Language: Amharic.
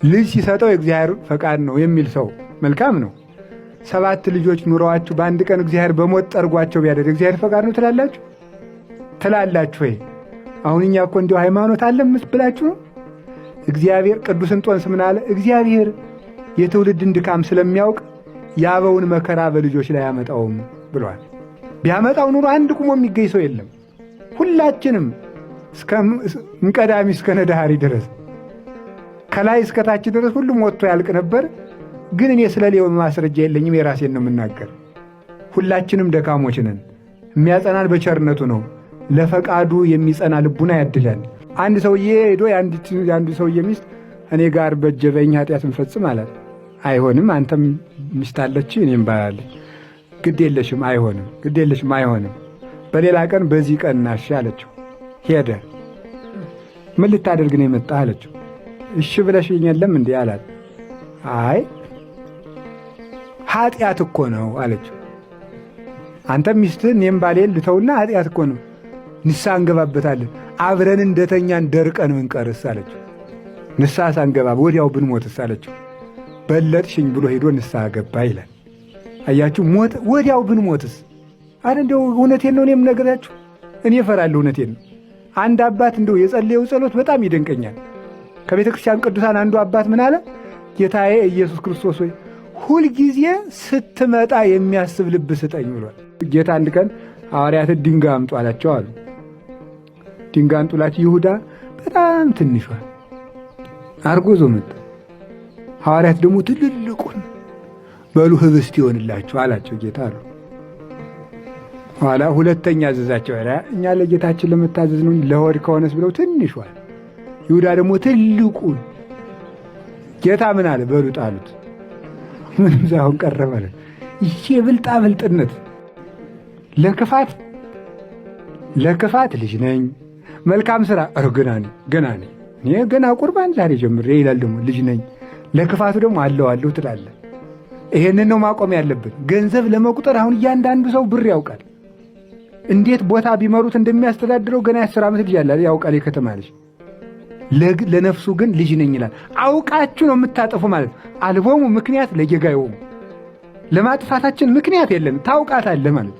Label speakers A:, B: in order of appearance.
A: ልጅ ሲሰጠው የእግዚአብሔር ፈቃድ ነው የሚል ሰው መልካም ነው። 7 ልጆች ኑረዋችሁ በአንድ ቀን እግዚአብሔር በሞት ጠርጓቸው ቢያደርግ እግዚአብሔር ፈቃድ ነው ትላላችሁ ወይ? አሁን እኛ እኮ እንዲሁ ሃይማኖት አለም ብላችሁ ነው። እግዚአብሔር ቅዱስ እንጦንስ ምን አለ? እግዚአብሔር የትውልድን ድካም ስለሚያውቅ ያበውን መከራ በልጆች ላይ ያመጣውም ብሏል። ቢያመጣው ኑሮ አንድ ቁሞ የሚገኝ ሰው የለም። ሁላችንም እምቀዳሚ እስከ ነዳሃሪ ድረስ ከላይ እስከ ታች ድረስ ሁሉም ወጥቶ ያልቅ ነበር። ግን እኔ ስለሌው ማስረጃ የለኝም፣ የራሴን ነው የምናገር። ሁላችንም ደካሞች ነን። የሚያጸናን በቸርነቱ ነው። ለፈቃዱ የሚጸና ልቡና ያድላል። አንድ ሰውዬ ሄዶ የአንዱ ሰውዬ ሚስት እኔ ጋር በጀበኝ ኃጢአት እንፈጽም አላት። አይሆንም፣ አንተም ሚስት አለች እኔም ባላለች። ግድ የለሽም አይሆንም፣ በሌላ ቀን በዚህ ቀን ናሽ አለችው። ሄደ። ምን ልታደርግ ነው የመጣህ አለችው። እሺ ብለሽኝ የለም እንዴ አላት። አይ ኃጢአት እኮ ነው አለችው። አንተም ሚስትህ እኔም ባሌን ልተውና ኃጢአት እኮ ነው፣ ንስሐ እንገባበታለን፣ አብረን እንደተኛን ደርቀን ምንቀርስ አለችው። ንስሐ ሳንገባ ወዲያው ብንሞትስ አለችው። በለጥሽኝ ብሎ ሄዶ ንስሐ ገባ ይላል። አያችሁ፣ ሞት ወዲያው ብንሞትስ? አረ እንደው እውነቴን ነው እኔም ነገራችሁ፣ እኔ እፈራለሁ። እውነቴን ነው። አንድ አባት እንደው የጸለየው ጸሎት በጣም ይደንቀኛል። ከቤተ ክርስቲያን ቅዱሳን አንዱ አባት ምን አለ? ጌታዬ ኢየሱስ ክርስቶስ ሆይ ሁልጊዜ ስትመጣ የሚያስብ ልብ ስጠኝ ብሏል። ጌታ አንድ ቀን ሐዋርያትን ድንጋይ አምጡ አላቸው አሉ። ድንጋይ አምጡላቸው። ይሁዳ በጣም ትንሿን አርጎ ይዞ መጣ። ሐዋርያት ደግሞ ትልልቁን በሉ ህብስት ይሆንላችሁ አላቸው ጌታ አሉ። ኋላ ሁለተኛ አዘዛቸው። እኛ ለጌታችን ለመታዘዝ ነው ለሆድ ከሆነስ ብለው ትንሿን፣ ይሁዳ ደግሞ ትልቁን። ጌታ ምን አለ? በሉ ጣሉት። ምንም ሳይሆን ቀረበ። ይሄ ብልጣ ብልጥነት ለክፋት ልጅ ነኝ፣ መልካም ሥራ ገና ነኝ እኔ ገና ቁርባን ዛሬ ጀምሬ ይላል። ደግሞ ልጅ ነኝ፣ ለክፋቱ ደግሞ አለሁ ትላለህ። ይሄንን ነው ማቆም ያለብን። ገንዘብ ለመቁጠር አሁን እያንዳንዱ ሰው ብር ያውቃል። እንዴት ቦታ ቢመሩት እንደሚያስተዳድረው ገና 10 ዓመት ልጅ ያውቃል። የከተማ ልጅ ለነፍሱ ግን ልጅ ነኝ ይላል። አውቃችሁ ነው የምታጠፉ ማለት አልቦሙ ምክንያት ለጌጋዮሙ፣ ለማጥፋታችን ምክንያት የለም። ታውቃታለህ ማለት